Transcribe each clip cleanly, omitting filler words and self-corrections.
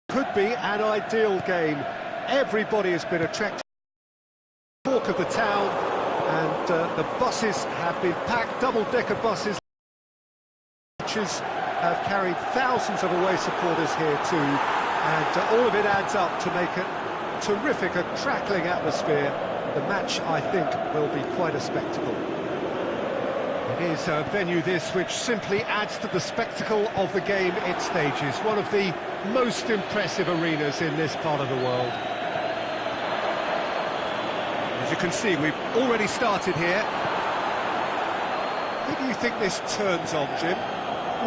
could be an ideal game. Everybody has been attracted to the talk of the town, and the buses have been packed, double-decker buses, which have carried thousands of away supporters here too, and all of it adds up to make a terrific, a crackling atmosphere. The match, I think, will be quite a spectacle. It is a venue this which simply adds to the spectacle of the game it stages. One of the most impressive arenas in this part of the world. As you can see, we've already started here. Who do you think this turns on, Jim?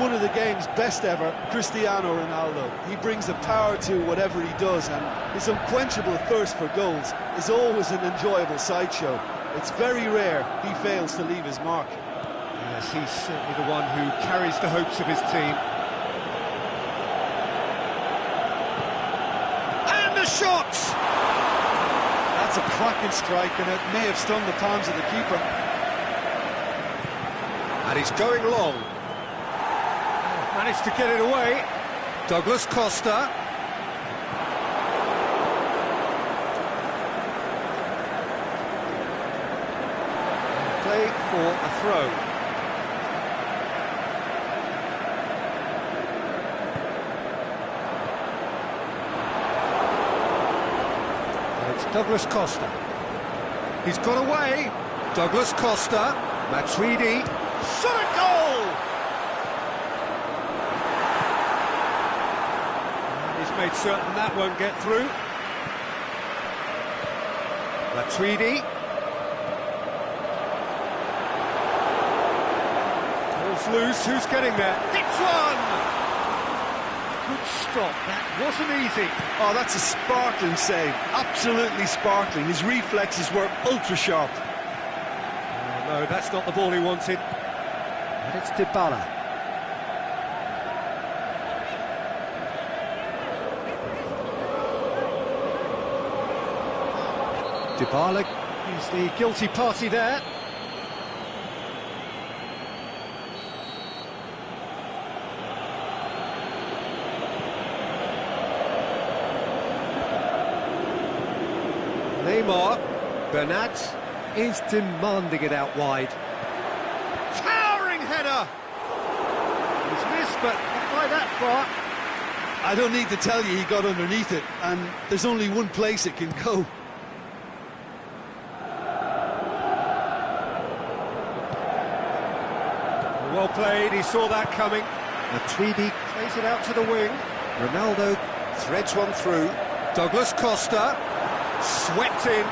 One of the game's best ever, Cristiano Ronaldo. He brings a power to whatever he does, and his unquenchable thirst for goals is always an enjoyable sideshow. It's very rare he fails to leave his mark. Yes, he's certainly the one who carries the hopes of his team. And the shot! That's a cracking strike, and it may have stung the palms of the keeper. And he's going long. Managed to get it away. Douglas Costa. Play for a throw. It's Douglas Costa. He's got away. Douglas Costa. Matuidi. Shot a goal! Made certain that won't get through. Matuidi. Ball's loose, who's getting there? Hits one! Good stop, that wasn't easy. Oh, that's a sparkling save, absolutely sparkling. His reflexes were ultra-sharp. Oh, no, that's not the ball he wanted. And it's Dybala. Dybala is the guilty party there. Neymar. Bernat is demanding it out wide. Towering header! He's missed, but not by that far. I don't need to tell you he got underneath it, and there's only one place it can go. Well played, he saw that coming. Matuidi plays it out to the wing. Ronaldo threads one through. Douglas Costa swept in.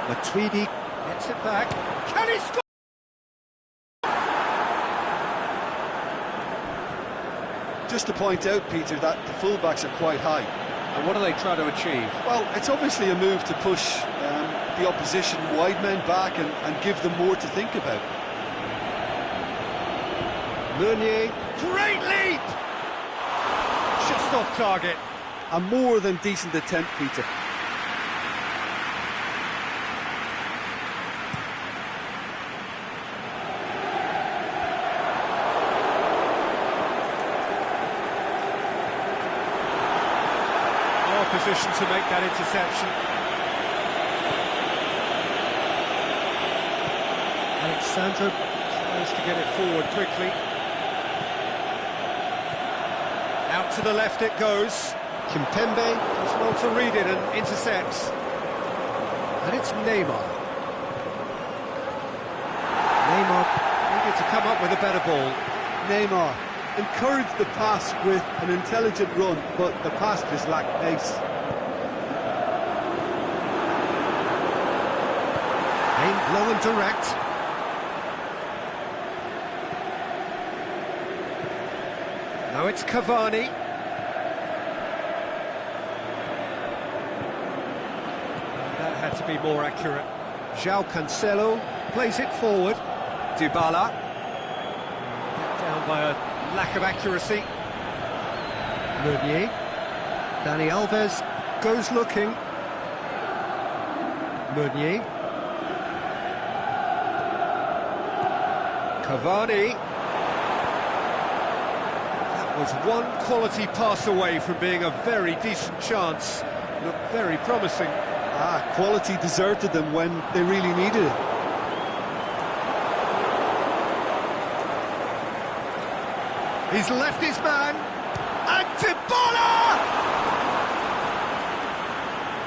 Matuidi gets it back. Can he score? Just to point out, Peter, that the fullbacks are quite high. And what are they trying to achieve? Well, it's obviously a move to push the opposition wide men back and give them more to think about. Meunier, great leap! Just off target. A more than decent attempt, Peter. Position to make that interception. Alexandro tries to get it forward quickly. Out to the left it goes. Kimpembe does well to read it and intercepts. And it's Neymar. Neymar needed to come up with a better ball. Neymar encouraged the pass with an intelligent run, but the pass just lacked pace. Aimed low and direct. Now it's Cavani. That had to be more accurate. João Cancelo plays it forward. Dybala. Down by a lack of accuracy. Meunier. Dani Alves goes looking. Meunier. Cavani. Was one quality pass away from being a very decent chance. Looked very promising. Quality deserted them when they really needed it. He's left his man, and Dybala!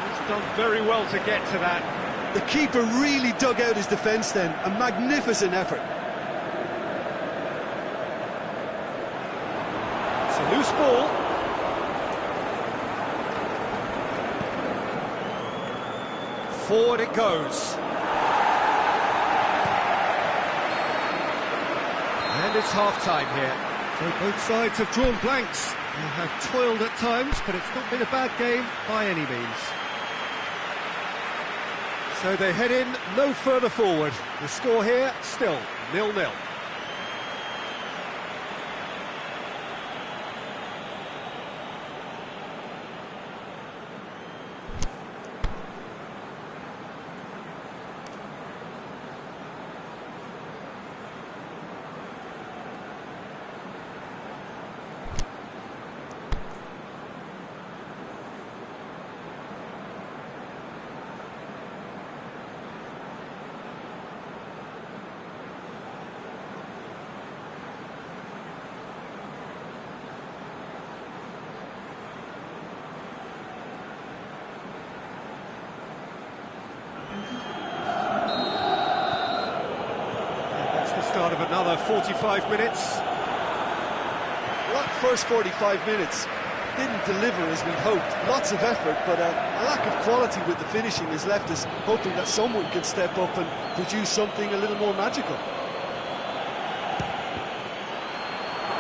He's done very well to get to that. The keeper really dug out his defence then, a magnificent effort. It's a loose ball. Forward it goes. And it's half-time here. So both sides have drawn blanks. They have toiled at times, but it's not been a bad game by any means. So they head in no further forward. The score here, still 0-0. Start of another 45 minutes. Well, that first 45 minutes didn't deliver as we hoped. Lots of effort, but a lack of quality with the finishing has left us hoping that someone can step up and produce something a little more magical.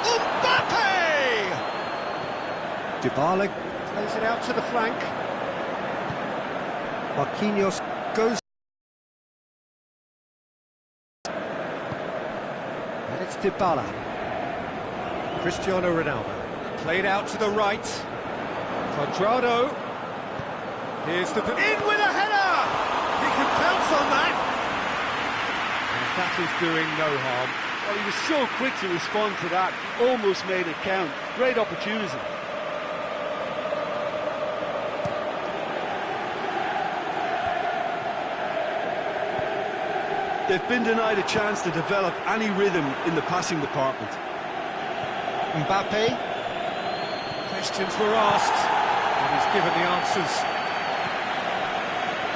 Mbappe! Dybala plays it out to the flank. Marquinhos goes. And it's Dybala. Cristiano Ronaldo. Played out to the right. Cuadrado. Here's the... In with a header! He can pounce on that. And that is doing no harm. Well, he was so quick to respond to that. Almost made it count. Great opportunity. They've been denied a chance to develop any rhythm in the passing department. Mbappe. Questions were asked, and he's given the answers.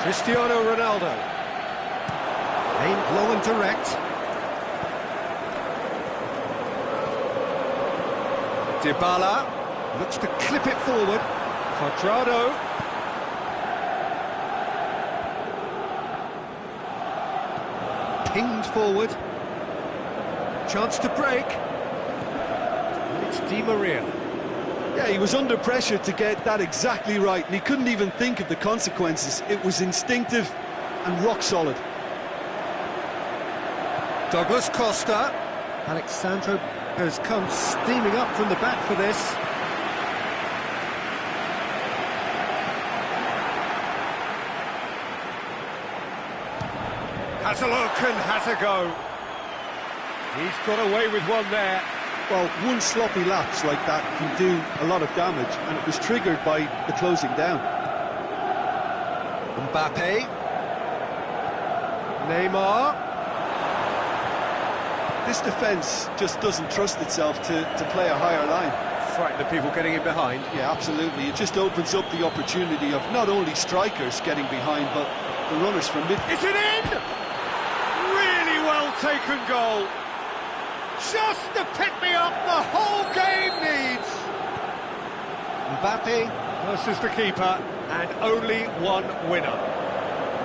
Cristiano Ronaldo. Aimed low and direct. Dybala looks to clip it forward. Cuadrado. Pinged forward. Chance to break. And it's Di Maria. Yeah, he was under pressure to get that exactly right, and he couldn't even think of the consequences. It was instinctive and rock solid. Douglas Costa. Alexandro has come steaming up from the back for this. Has a look and has a go. He's got away with one there. Well, one sloppy lapse like that can do a lot of damage, and it was triggered by the closing down. Mbappe. Neymar. This defence just doesn't trust itself to play a higher line. Frighten the people getting in behind. Yeah, absolutely. It just opens up the opportunity of not only strikers getting behind, but the runners from mid. Is it in? Really well taken goal. Just the pick-me-up the whole game needs. Mbappe versus the keeper, and only one winner.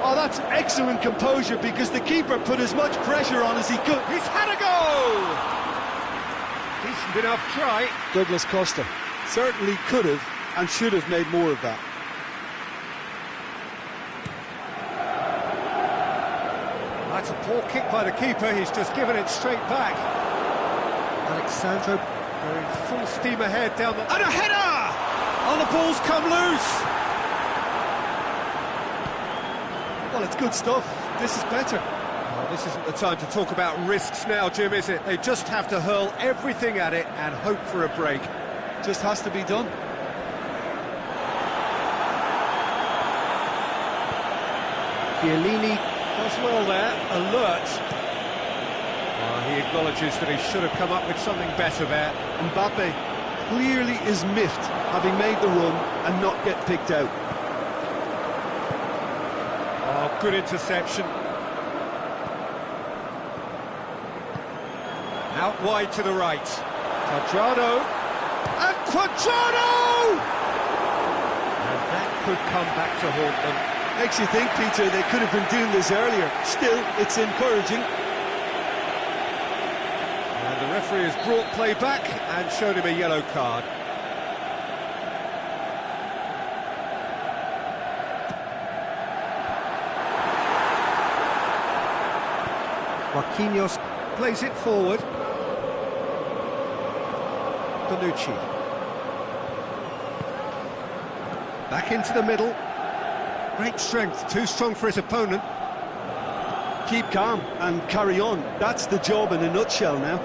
Oh, that's excellent composure, because the keeper put as much pressure on as he could. He's had a goal! Decent enough try. Douglas Costa certainly could have and should have made more of that. That's a poor kick by the keeper. He's just given it straight back. Alexandro going full steam ahead down the... And a header! Oh, the ball's come loose! Well, it's good stuff. This is better. Oh, Well, this isn't the time to talk about risks now, Jim, is it? They just have to hurl everything at it and hope for a break. Just has to be done. Chiellini does well there, alert. He acknowledges that he should have come up with something better there. Mbappe clearly is miffed, having made the run and not get picked out. Oh, good interception. Out wide to the right. Quadrado. And Quadrado! And that could come back to haunt them. Makes you think, Peter, they could have been doing this earlier. Still, it's encouraging. And the referee has brought play back and showed him a yellow card. Marquinhos plays it forward. Bonucci. Back into the middle. Great strength, too strong for his opponent. Keep calm and carry on. That's the job in a nutshell now.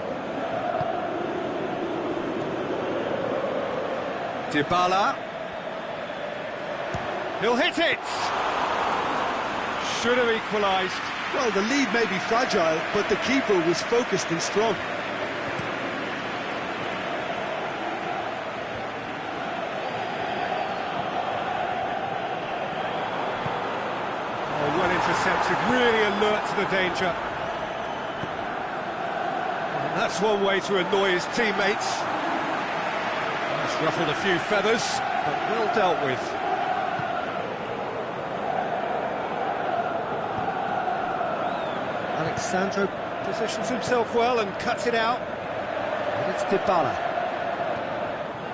Dybala. He'll hit it! Should have equalised. Well, the lead may be fragile, but the keeper was focused and strong. Oh, well intercepted, really alert to the danger. And that's one way to annoy his teammates. That's ruffled a few feathers, but well dealt with. Alexandro positions himself well and cuts it out. And it's Dybala.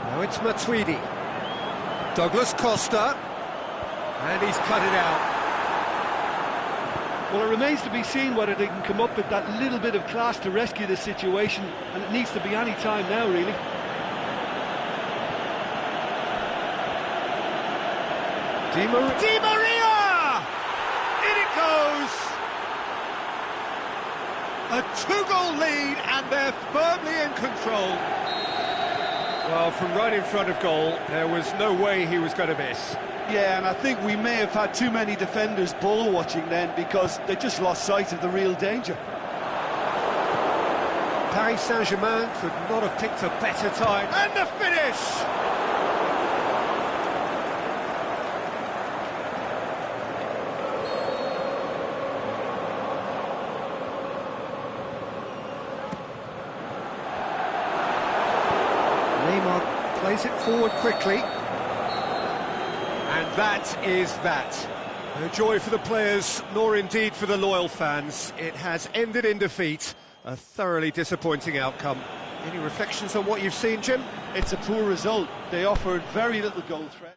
Now it's Matuidi. Douglas Costa. And he's cut it out. Well, it remains to be seen whether they can come up with that little bit of class to rescue this situation, and it needs to be any time now, really. Di Maria! In it goes! A two-goal lead, and they're firmly in control. Well, from right in front of goal, there was no way he was going to miss. Yeah, and I think we may have had too many defenders ball-watching then, because they just lost sight of the real danger. Paris Saint-Germain could not have picked a better time. And the finish! Neymar plays it forward quickly. And that is that. No joy for the players, nor indeed for the loyal fans. It has ended in defeat. A thoroughly disappointing outcome. Any reflections on what you've seen, Jim? It's a poor result. They offered very little goal threat.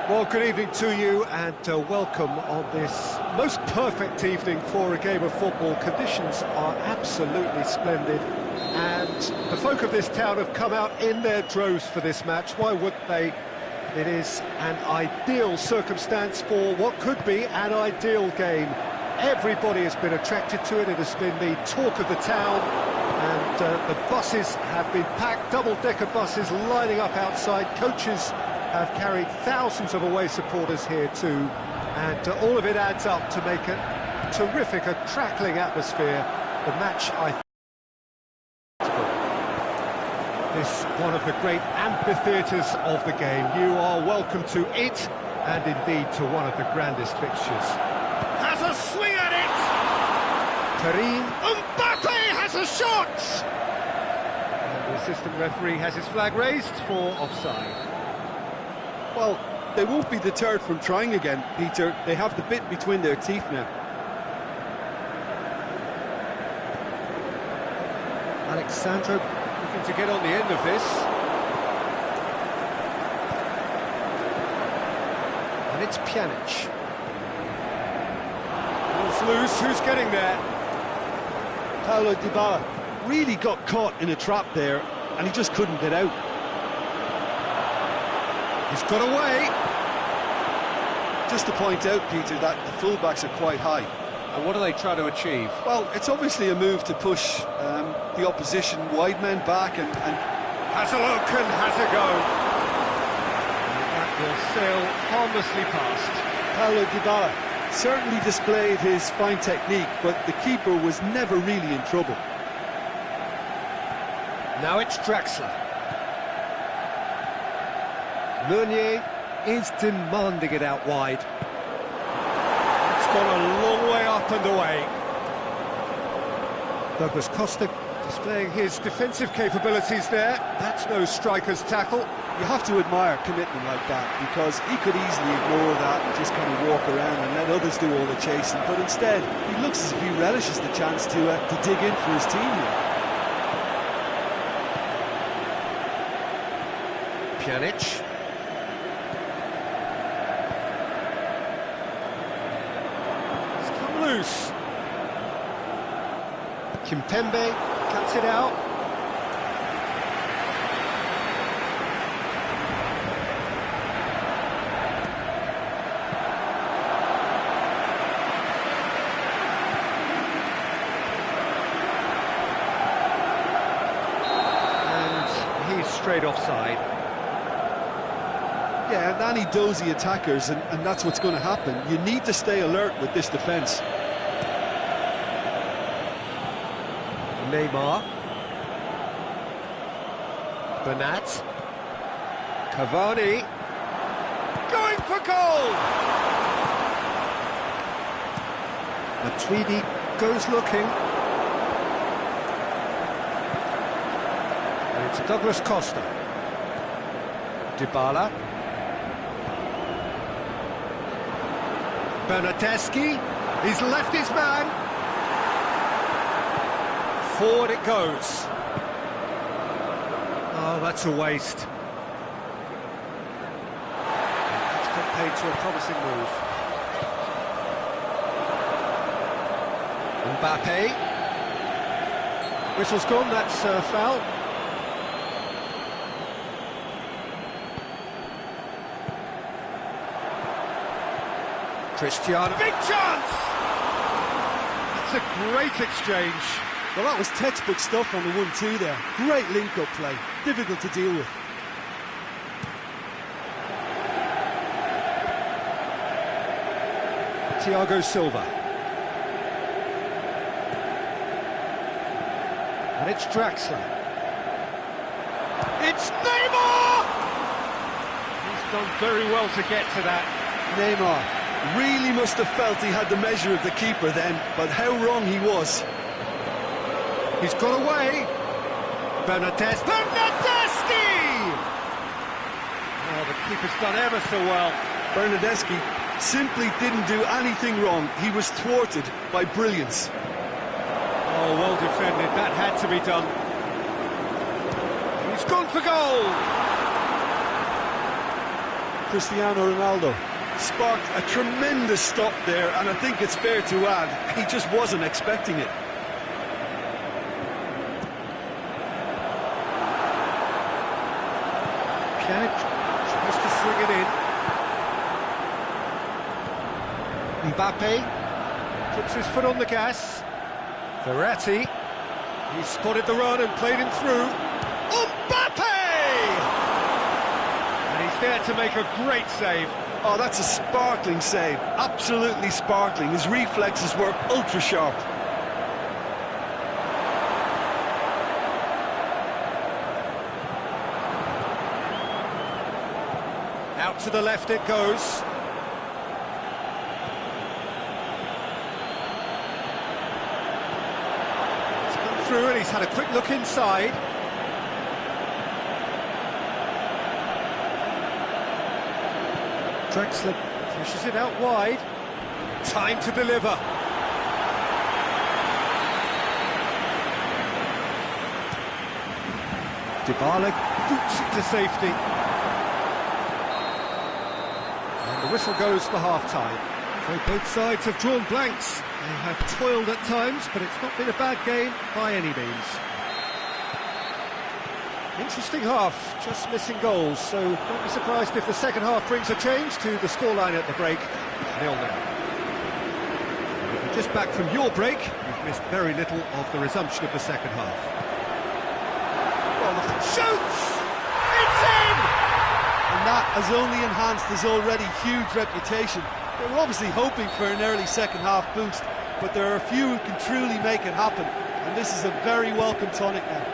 Well, good evening to you and welcome on this most perfect evening for a game of football. Conditions are absolutely splendid and the folk of this town have come out in their droves for this match. Why wouldn't they? It is an ideal circumstance for what could be an ideal game. Everybody has been attracted to it. It has been the talk of the town and the buses have been packed, double-decker buses lining up outside. Coaches have carried thousands of away supporters here too, and all of it adds up to make a terrific, a crackling atmosphere. The match, I think, this one of the great amphitheatres of the game. You are welcome to it, and indeed to one of the grandest fixtures. Has a swing at it! Karim Mbappe has a shot! And the assistant referee has his flag raised for offside. Well, they won't be deterred from trying again, Peter. They have the bit between their teeth now. Alexandro looking to get on the end of this. And it's Pjanic. Ball's loose, who's getting there? Paulo Dybala really got caught in a trap there, and he just couldn't get out. He's got away. Just to point out, Peter, that the fullbacks are quite high. And what do they try to achieve? Well, it's obviously a move to push the opposition wide men back and Has a look and has a go. And that will sail harmlessly past. Paulo Dybala certainly displayed his fine technique, but the keeper was never really in trouble. Now it's Draxler. Meunier is demanding it out wide. It's gone a long way up and away. Douglas Costa displaying his defensive capabilities there. That's no striker's tackle. You have to admire commitment like that, because he could easily ignore that and just kind of walk around and let others do all the chasing, but instead he looks as if he relishes the chance to dig in for his team here. Pjanic. Loose. Kimpembe cuts it out. And he's straight offside. Yeah, and any dozy attackers, and that's what's going to happen. You need to stay alert with this defence. Neymar. Bernat. Cavani. Going for goal! Matuidi goes looking. And it's Douglas Costa. Dybala. Bernardeschi, he's left his man. Forward it goes. Oh, that's a waste. It's got paid to a promising move. Mbappe. Whistle's gone, that's foul. Cristiano. Big chance! That's a great exchange. Well, that was textbook stuff on the 1-2 there. Great link-up play, difficult to deal with. Thiago Silva. And it's Draxler. It's Neymar! He's done very well to get to that. Neymar really must have felt he had the measure of the keeper then, but how wrong he was. He's got away. Bernardeschi! Oh, the keeper's done ever so well. Bernardeschi simply didn't do anything wrong. He was thwarted by brilliance. Oh, well defended. That had to be done. He's gone for goal. Cristiano Ronaldo. Sparked a tremendous stop there, and I think it's fair to add, he just wasn't expecting it. Pjanic tries to swing it in. Mbappe puts his foot on the gas. Verratti, he spotted the run and played him through. Mbappe! And he's there to make a great save. Oh, that's a sparkling save, absolutely sparkling. His reflexes were ultra sharp. Out to the left it goes. It's come through and he's had a quick look inside. Drexler pushes it out wide. Time to deliver. Dybala boots it to safety. And the whistle goes for half-time. So both sides have drawn blanks. They have toiled at times, but it's not been a bad game by any means. Interesting half, just missing goals, so don't be surprised if the second half brings a change to the scoreline at the break, 0-0. If you're just back from your break, you've missed very little of the resumption of the second half. Well, the shoots! It's in! And that has only enhanced his already huge reputation. They were obviously hoping for an early second half boost, but there are a few who can truly make it happen, and this is a very welcome tonic now.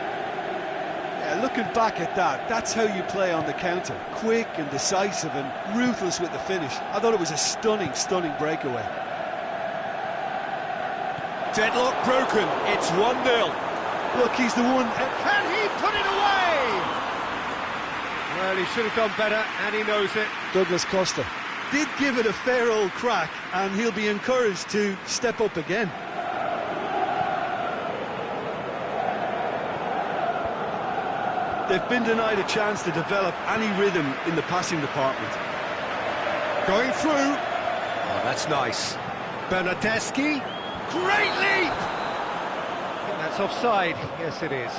Looking back at that, that's how you play on the counter. Quick and decisive and ruthless with the finish. I thought it was a stunning, stunning breakaway. Deadlock broken, it's 1-0. Look, he's the one... Can he put it away? Well, he should have done better, and he knows it. Douglas Costa did give it a fair old crack, and he'll be encouraged to step up again. They've been denied a chance to develop any rhythm in the passing department. Going through. Oh, that's nice. Bernardeschi. Great leap! I think that's offside. Yes, it is.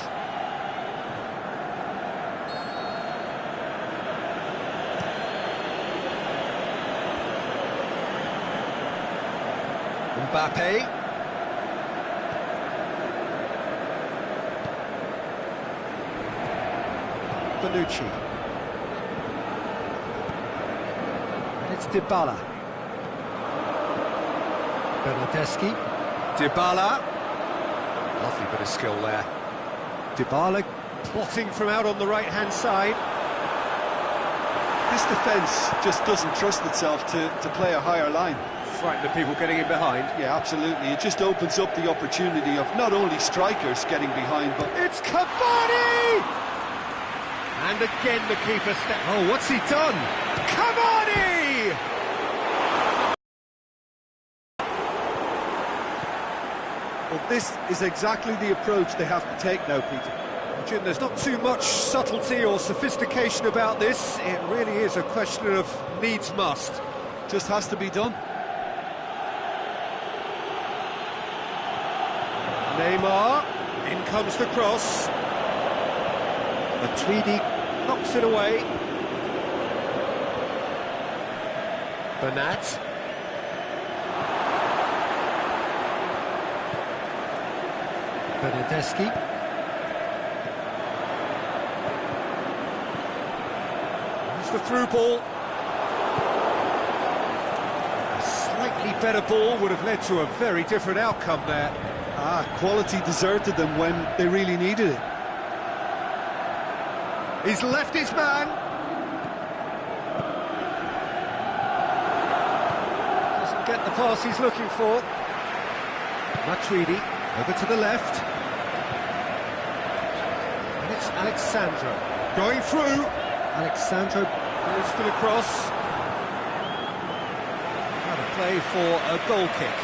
Mbappe. Bonucci. And it's Dybala. Bernardeschi. Dybala. Lovely bit of skill there. Dybala plotting from out on the right-hand side. This defence just doesn't trust itself to play a higher line. Frighten the people getting in behind. Yeah, absolutely. It just opens up the opportunity of not only strikers getting behind, but... It's Cavani! And again the keeper step. Oh, what's he done? Cavani! Well, this is exactly the approach they have to take now, Peter. Jim, there's not too much subtlety or sophistication about this. It really is a question of needs must. Just has to be done. Neymar, in comes the cross. Matuidi knocks it away. Bernat. Bernardeschi. There's the through ball. A slightly better ball would have led to a very different outcome there. Quality deserted them when they really needed it. He's left his man. Doesn't get the pass he's looking for. Matuidi over to the left. And it's Alexandro. Going through. Alexandro goes for the cross. Out of play for a goal kick.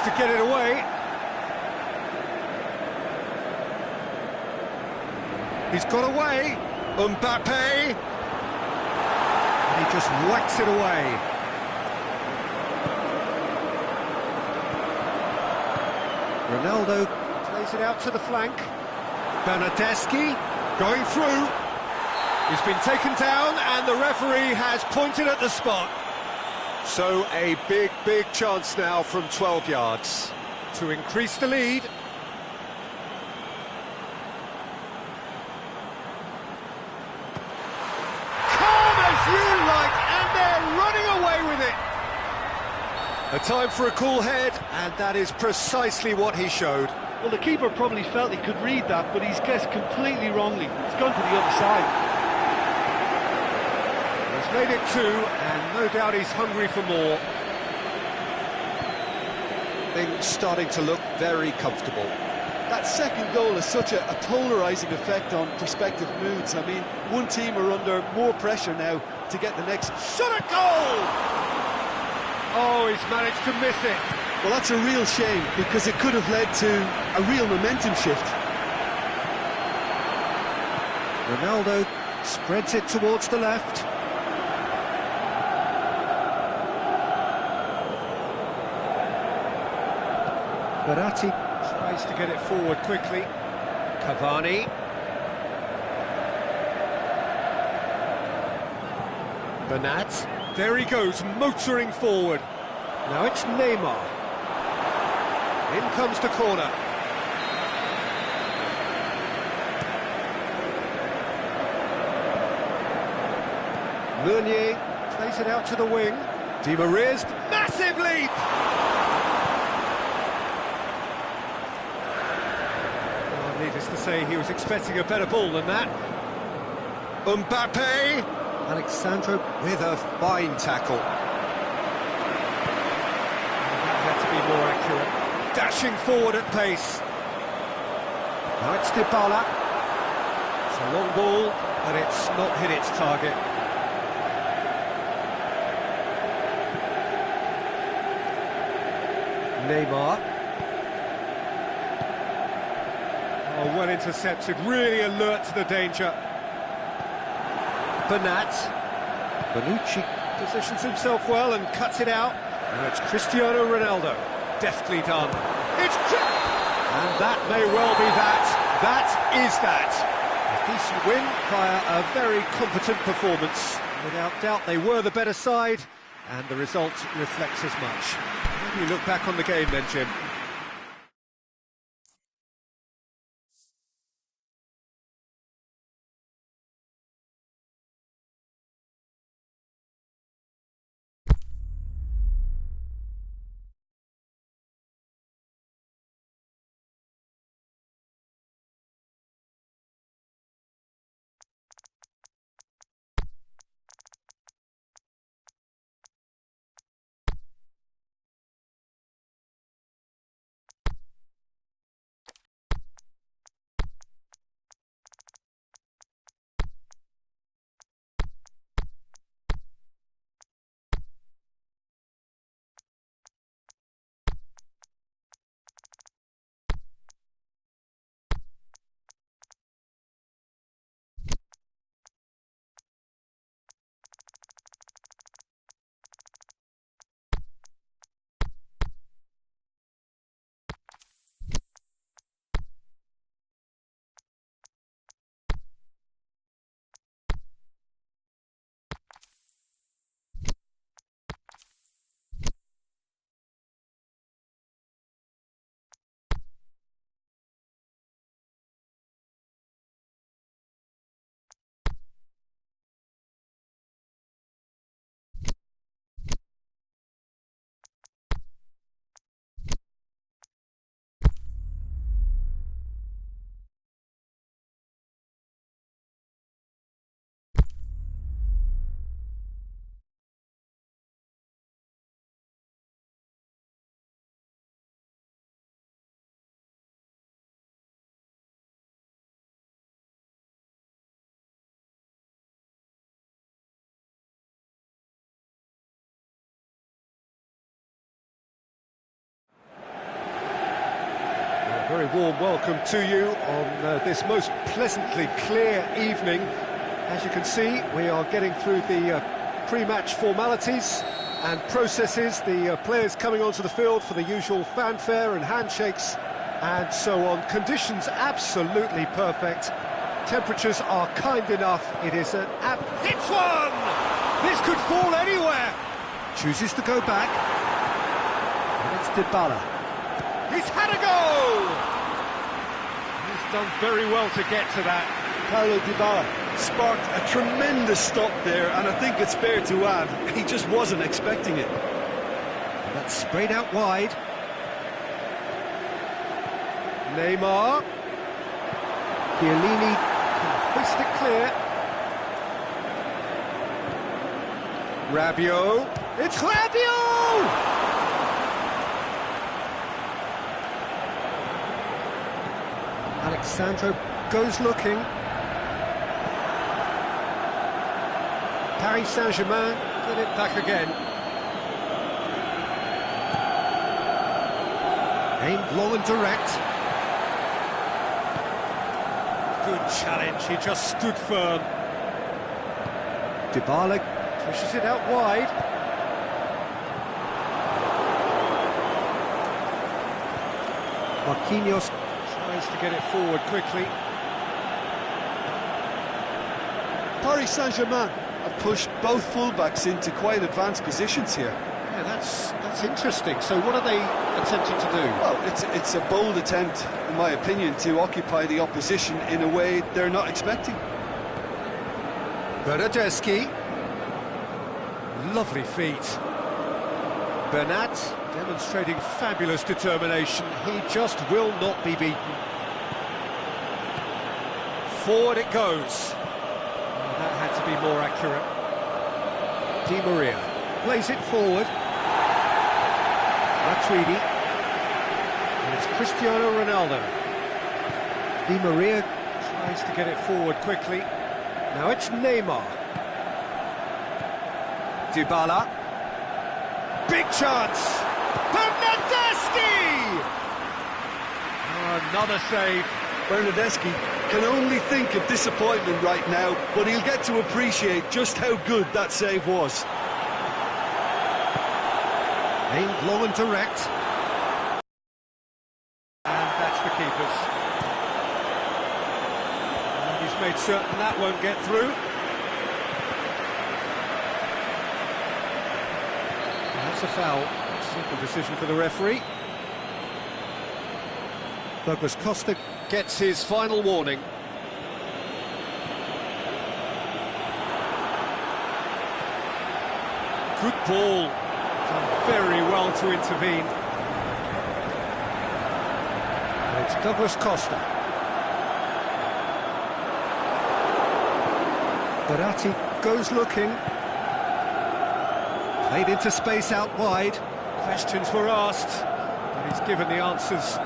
to get it away. He's got away. Mbappe. And he just whacks it away. Ronaldo plays it out to the flank. Bernardeschi going through. He's been taken down and the referee has pointed at the spot. So a big chance now from 12 yards to increase the lead. Calm as you like, and they're running away with it. A time for a cool head, and that is precisely what he showed. Well, the keeper probably felt he could read that, but he's guessed completely wrongly. He's gone to the other side. He's made it 2, and no doubt he's hungry for more. Things starting to look very comfortable. That second goal has such a polarising effect on prospective moods. I mean, one team are under more pressure now to get the next shot at goal! Oh, he's managed to miss it. Well, that's a real shame, because it could have led to a real momentum shift. Ronaldo spreads it towards the left. Verratti tries to get it forward quickly. Cavani. Bernat. There he goes, motoring forward. Now it's Neymar. In comes the corner. Meunier plays it out to the wing. Di Maria's massive leap! Oh, needless to say, he was expecting a better ball than that. Mbappe! Alexandro with a fine tackle. That had to be more accurate. Dashing forward at pace. Now it's Dybala. It's a long ball, but it's not hit its target. Neymar. Oh, well intercepted, really alert to the danger. Bernat. Bonucci positions himself well and cuts it out. Now it's Cristiano Ronaldo. Deftly done. And that may well be that. That is that. A decent win via a very competent performance. Without doubt, they were the better side, and the result reflects as much. How do you look back on the game then, Jim? warm welcome to you on this most pleasantly clear evening. As you can see, we are getting through the pre-match formalities and processes, the players coming onto the field for the usual fanfare and handshakes and so on. Conditions absolutely perfect. Temperatures are kind enough. It is an Hits one! This could fall anywhere! chooses to go back. And it's Dybala. He's had a go! He's done very well to get to that. Paulo Dybala sparked a tremendous stop there, and I think it's fair to add, he just wasn't expecting it. That's sprayed out wide. Neymar. Chiellini can hoist it clear. Rabiot. It's Rabiot! Alexandro goes looking. Paris Saint-Germain get it back again. Aimed long and direct. Good challenge, he just stood firm. Dybala pushes it out wide. Marquinhos tries to get it forward quickly. Paris Saint-Germain have pushed both fullbacks into quite advanced positions here. Yeah, that's interesting. So what are they attempting to do? Well, it's a bold attempt, in my opinion, to occupy the opposition in a way they're not expecting. Bernardeschi. Lovely feet. Bernat demonstrating fabulous determination. He just will not be beaten. Forward it goes. Oh, that had to be more accurate. Di Maria plays it forward. Matuidi. And it's Cristiano Ronaldo. Di Maria tries to get it forward quickly. Now it's Neymar. Dybala. Big chance! Bernardeschi! Oh, another save. Bernardeschi can only think of disappointment right now, but he'll get to appreciate just how good that save was. Aimed long and direct. And that's the keeper's. And he's made certain that won't get through. That's a foul. Simple decision for the referee. Douglas Costa gets his final warning. Good ball. Done very well to intervene. And it's Douglas Costa. Verratti goes looking. Played into space out wide. Questions were asked, but he's given the answers.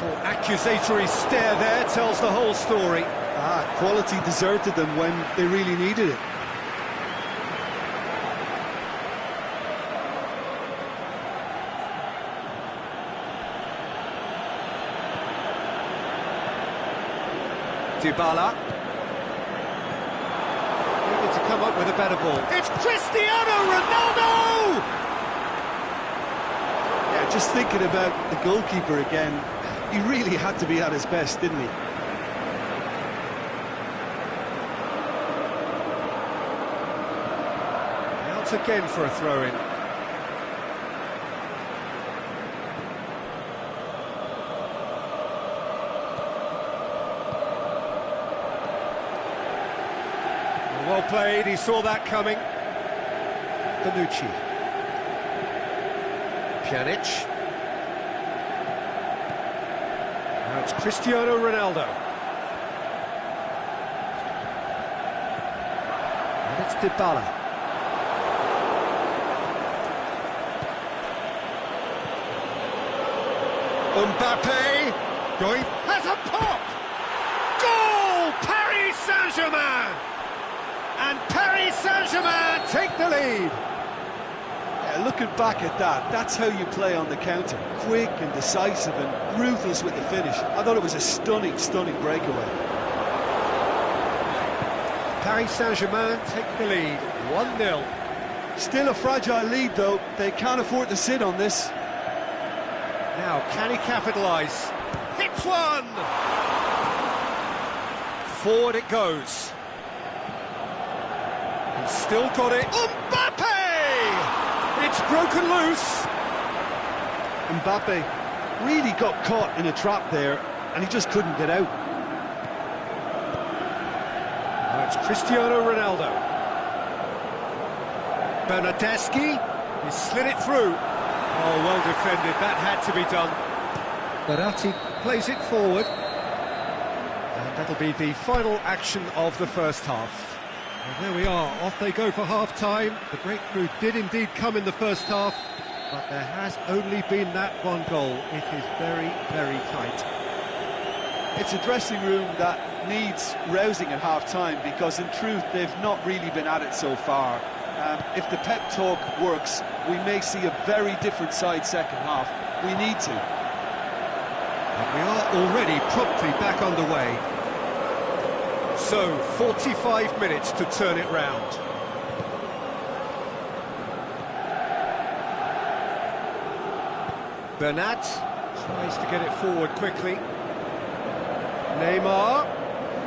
Little accusatory stare there tells the whole story. Quality deserted them when they really needed it. Dybala. Needed to come up with a better ball. It's Cristiano Ronaldo! Yeah, just thinking about the goalkeeper again, he really had to be at his best, didn't he? Out again for a throw-in. Well played, he saw that coming. Bonucci. Pjanic. Now it's Cristiano Ronaldo. And it's Dybala. Mbappe going. Has a pop! Goal! Paris Saint-Germain! And Paris Saint-Germain take the lead. Yeah, Yeah, looking back at that, that's how you play on the counter. Quick and decisive and ruthless with the finish. I thought it was a stunning, stunning breakaway. Paris Saint-Germain take the lead, 1-0. Still a fragile lead, though. They can't afford to sit on this. Now, can he capitalise? Hits one! Forward it goes. He's still got it. Mbappe! It's broken loose. Mbappe really got caught in a trap there, and he just couldn't get out. Now it's Cristiano Ronaldo. Bernardeschi, he slid it through. Oh, well defended, that had to be done. Verratti plays it forward. And that'll be the final action of the first half. And there we are, off they go for half-time. The breakthrough did indeed come in the first half, but there has only been that one goal. It is very, very tight. It's a dressing room that needs rousing at half-time, because in truth they've not really been at it so far. If the pep talk works, we may see a very different side second half. We need to. And we are already promptly back underway. So, 45 minutes to turn it round. Bernat tries to get it forward quickly. Neymar.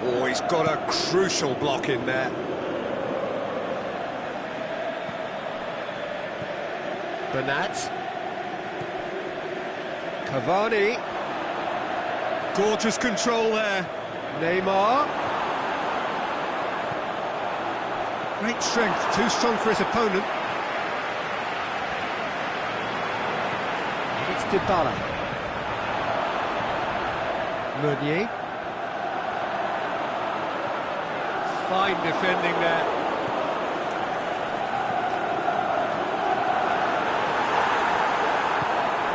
Oh, he's got a crucial block in there. Bernat. Cavani. Gorgeous control there. Neymar. Great strength, too strong for his opponent. It's Dybala. Meunier. Fine defending there.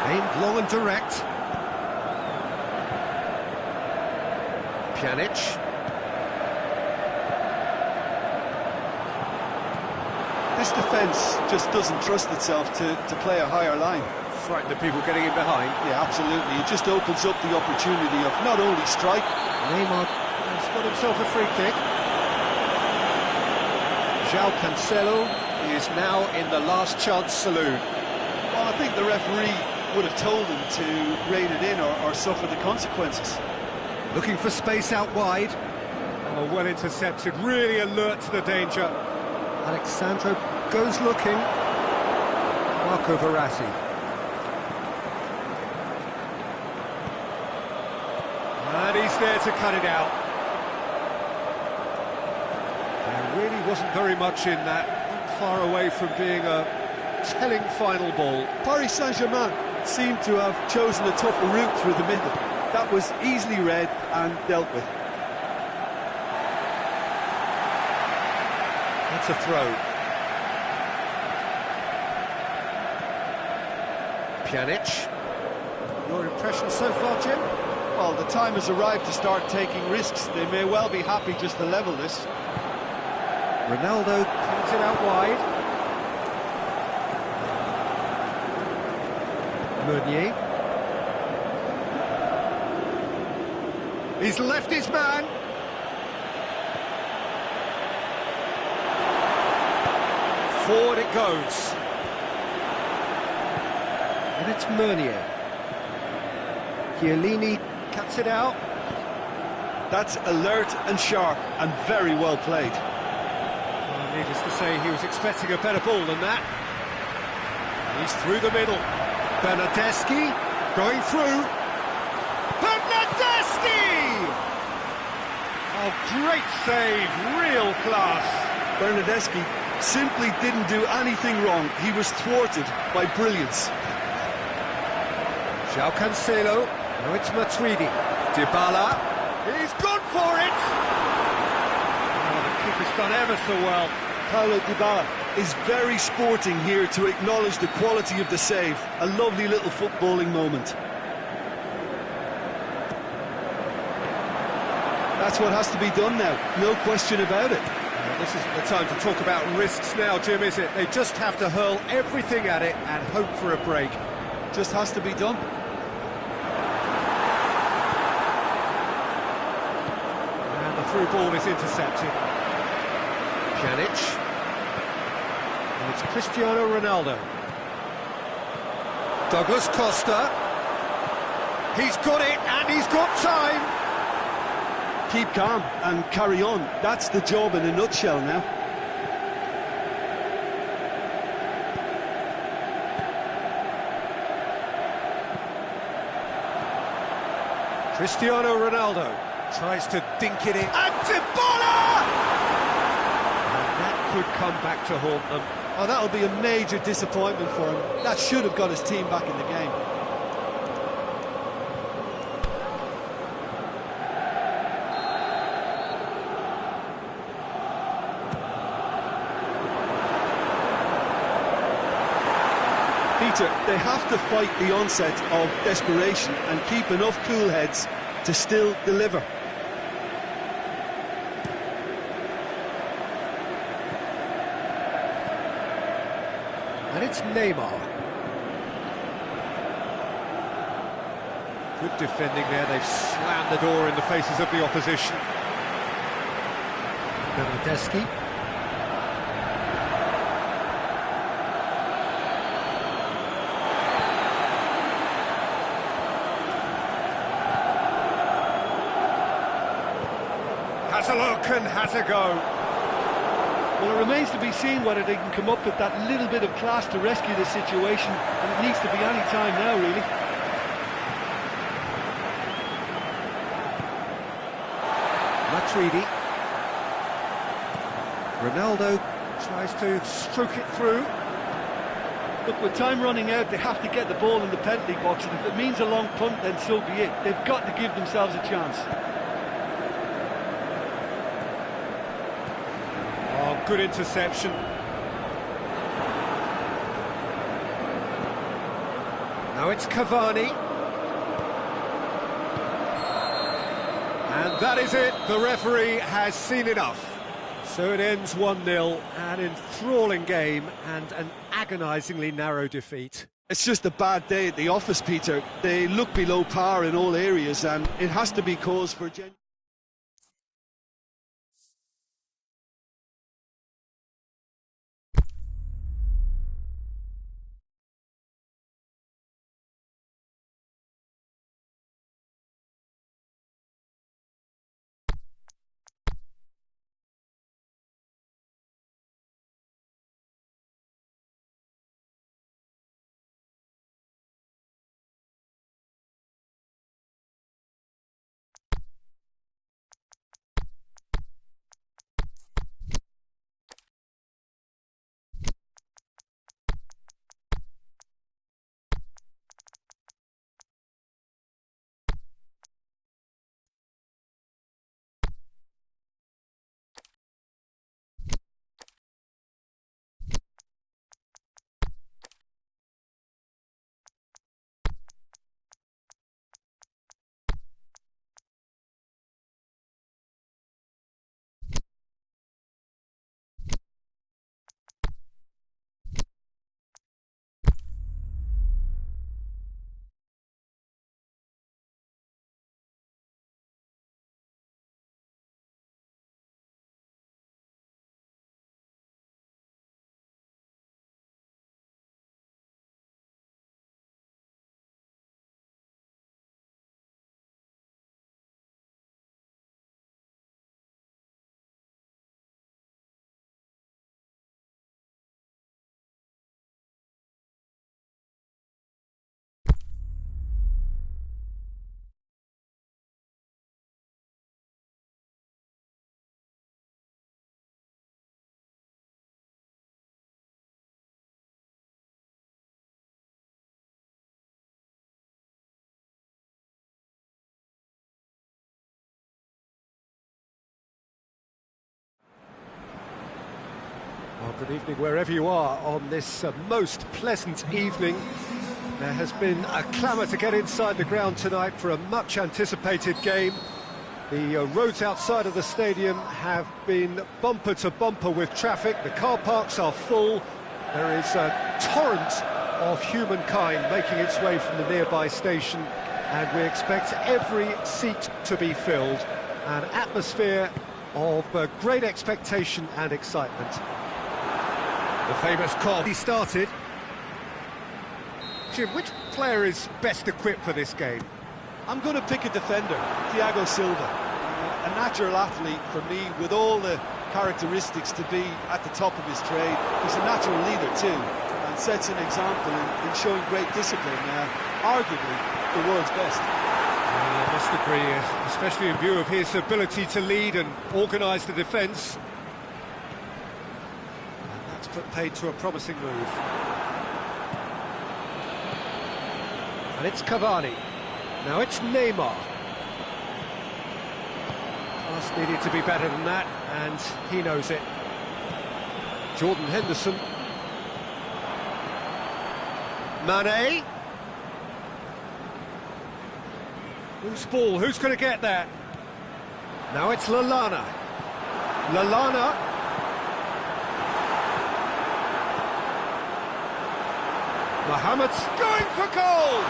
Aimed long and direct. Pjanic. This defence just doesn't trust itself to play a higher line. Frighten the people getting in behind. Yeah, absolutely. It just opens up the opportunity of not only strike. Neymar has got himself a free kick. João Cancelo is now in the last chance saloon. Well, I think the referee would have told him to rein it in or suffer the consequences. Looking for space out wide. Oh, well intercepted, really alert to the danger. Alexandro goes looking. Marco Verratti. And he's there to cut it out. There really wasn't very much in that. Not far away from being a telling final ball. Paris Saint-Germain seemed to have chosen a tougher route through the middle. That was easily read and dealt with. That's a throw. Pjanic. Your impression so far, Jim? Well, the time has arrived to start taking risks. They may well be happy just to level this. Ronaldo cleans it out wide. Meunier. He's left his man. Forward it goes. And it's Meunier. Chiellini cuts it out. That's alert and sharp and very well played. Well, needless to say, he was expecting a better ball than that. He's through the middle. Bernardeschi going through. Bernardeschi! Oh, great save, real class. Bernardeschi simply didn't do anything wrong. He was thwarted by brilliance. João Cancelo. Now it's Matuidi. Dybala. He's gone for it! Oh, the keeper's done ever so well. Paulo Dybala is very sporting here to acknowledge the quality of the save. A lovely little footballing moment. That's what has to be done now, no question about it. This isn't the time to talk about risks now, Jim, is it? They just have to hurl everything at it and hope for a break. Just has to be done. And the through ball is intercepted. Pjanic. And it's Cristiano Ronaldo. Douglas Costa. He's got it, and he's got time. Keep calm and carry on. That's the job in a nutshell now. Cristiano Ronaldo tries to dink it in. And Dybala! And that could come back to haunt them. Oh, that'll be a major disappointment for him. That should have got his team back in the game. Peter, they have to fight the onset of desperation and keep enough cool heads to still deliver. And it's Neymar. Good defending there, they've slammed the door in the faces of the opposition. Bernardeschi. Has a look and has a go. Well, it remains to be seen whether they can come up with that little bit of class to rescue the situation, and it needs to be any time now, really. Matuidi. Ronaldo tries to stroke it through. Look, with time running out, they have to get the ball in the penalty box, and if it means a long punt, then so be it. They've got to give themselves a chance. Oh, good interception. Now it's Cavani. And that is it. The referee has seen enough. So it ends 1-0, an enthralling game and an agonisingly narrow defeat. It's just a bad day at the office, Peter. They look below par in all areas, and it has to be cause for genuine... Well, good evening wherever you are on this most pleasant evening. There has been a clamour to get inside the ground tonight for a much anticipated game. The roads outside of the stadium have been bumper to bumper with traffic. The car parks are full. There is a torrent of humankind making its way from the nearby station, and we expect every seat to be filled. An atmosphere of great expectation and excitement. The famous call. He started. Jim, which player is best equipped for this game? I'm going to pick a defender, Thiago Silva. A natural athlete for me, with all the characteristics to be at the top of his trade. He's a natural leader too, and sets an example in showing great discipline. Arguably the world's best. I must agree, especially in view of his ability to lead and organise the defence. And that's put paid to a promising move. And it's Cavani. Now it's Neymar. Pass needed to be better than that, and he knows it. Jordan Henderson. Mane. Who's ball? Who's going to get that? Now it's Lallana. Lallana. Mohamed's going for goal!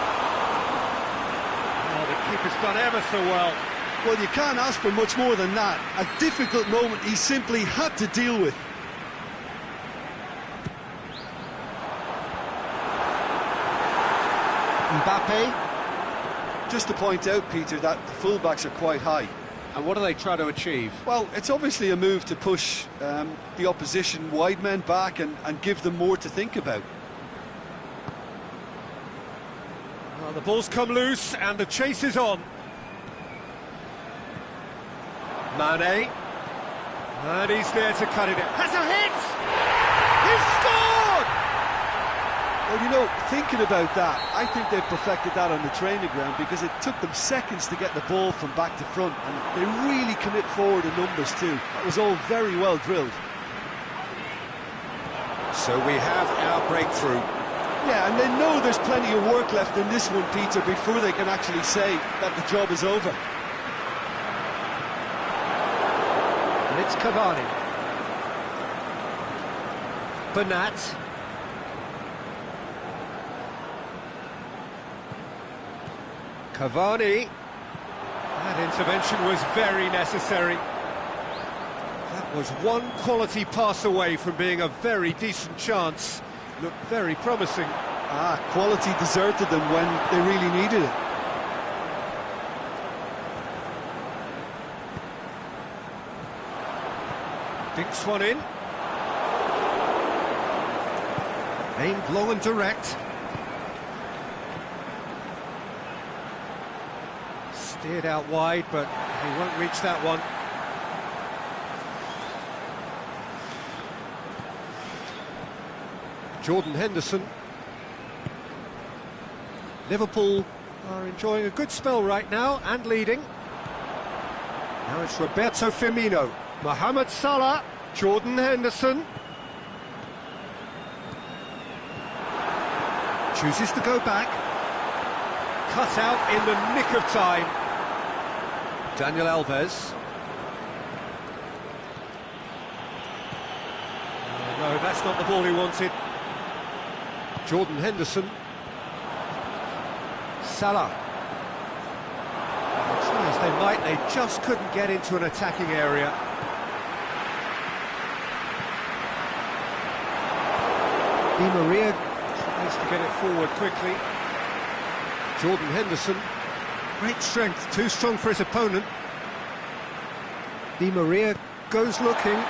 Oh, the keeper's done ever so well. Well, you can't ask for much more than that. A difficult moment he simply had to deal with. Mbappe. Just to point out, Peter, that the fullbacks are quite high. And what do they try to achieve? Well, it's obviously a move to push the opposition wide men back and give them more to think about. Well, the ball's come loose and the chase is on. Mane. And he's there to cut it in. Has a hit! He's scored! Well, you know, thinking about that, I think they've perfected that on the training ground, because it took them seconds to get the ball from back to front, and they really commit forward in numbers too. That was all very well drilled. So we have our breakthrough. Yeah, and they know there's plenty of work left in this one, Peter, before they can actually say that the job is over. And it's Cavani. Bernat. Cavani. That intervention was very necessary. That was one quality pass away from being a very decent chance. Looked very promising. Quality deserted them when they really needed it. Dinks one in. Aimed low and direct. Steered out wide, but he won't reach that one. Jordan Henderson. Liverpool are enjoying a good spell right now and leading. Now it's Roberto Firmino. Mohamed Salah. Jordan Henderson. Chooses to go back. Cut out in the nick of time. Daniel Alves. No, that's not the ball he wanted. Jordan Henderson. Salah. Try as they might, they just couldn't get into an attacking area. Di Maria tries to get it forward quickly. Jordan Henderson. Great strength, too strong for his opponent. Di Maria goes looking.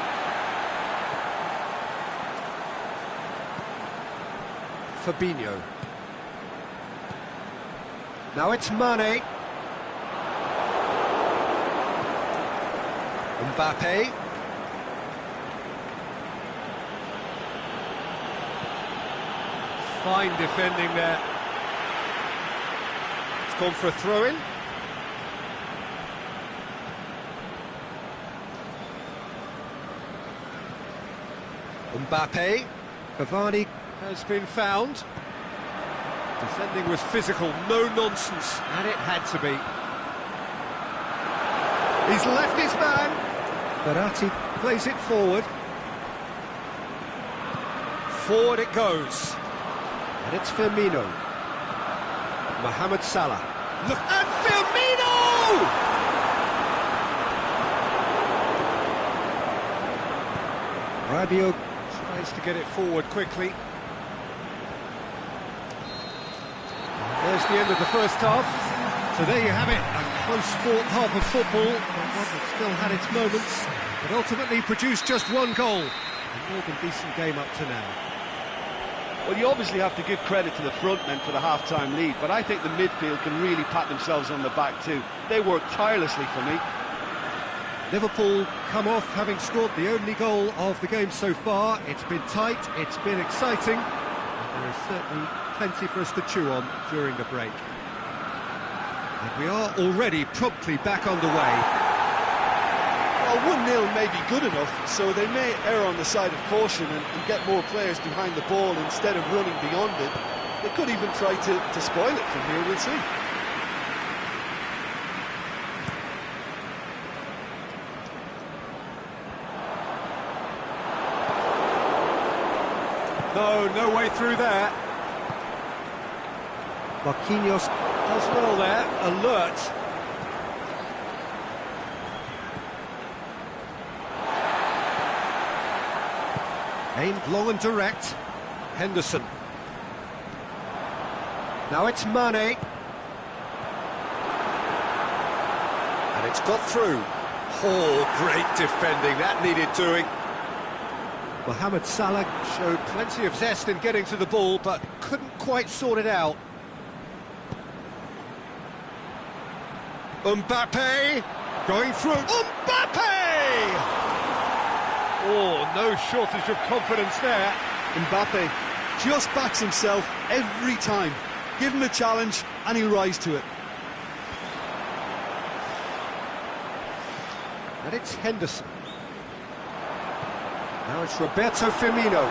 Fabinho. Now it's Mane. Mbappe. Fine defending there. It's gone for a throw-in. Mbappe. Cavani has been found. Defending was physical, no nonsense, and it had to be. He's left his man. Verratti plays it forward. Forward it goes. And it's Firmino. Mohamed Salah. Look, and Firmino! Rabiot tries to get it forward quickly. There's the end of the first half. So there you have it, a close-fought half of football, one that still had its moments, but ultimately produced just one goal. A more than decent game up to now. Well, you obviously have to give credit to the front men for the half-time lead, but I think the midfield can really pat themselves on the back too. They worked tirelessly for me. Liverpool come off having scored the only goal of the game so far. It's been tight, it's been exciting, and there is certainly plenty for us to chew on during the break. And we are already promptly back underway. Well, 1-0 may be good enough, so they may err on the side of caution and get more players behind the ball instead of running beyond it. They could even try to spoil it from here, we'll see. No way through there. Marquinhos does well there, alert. Aimed long and direct. Henderson. Now it's Mane. And it's got through. Oh, great defending, that needed doing. Mohamed Salah showed plenty of zest in getting to the ball, but couldn't quite sort it out. Mbappe going through. Mbappe! Oh, no shortage of confidence there. Mbappe just backs himself every time. Give him a challenge and he'll rise to it. And it's Henderson. Now it's Roberto Firmino.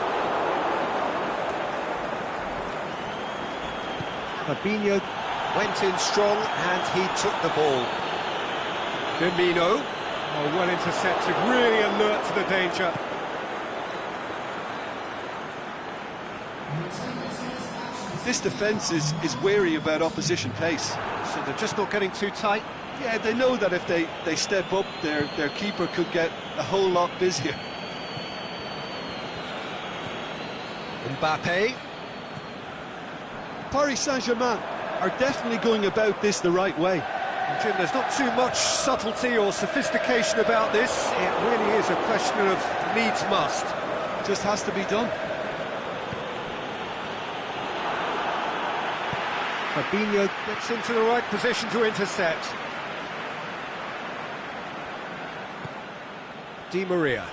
Fabinho went in strong and he took the ball. Firmino, oh, well intercepted, really alert to the danger. This defence is wary about opposition pace. So they're just not getting too tight. Yeah, they know that if they step up, their keeper could get a whole lot busier. Mbappe. Paris Saint-Germain are definitely going about this the right way. And Jim, there's not too much subtlety or sophistication about this. It really is a question of needs must. Just has to be done. Fabinho gets into the right position to intercept. Di Maria.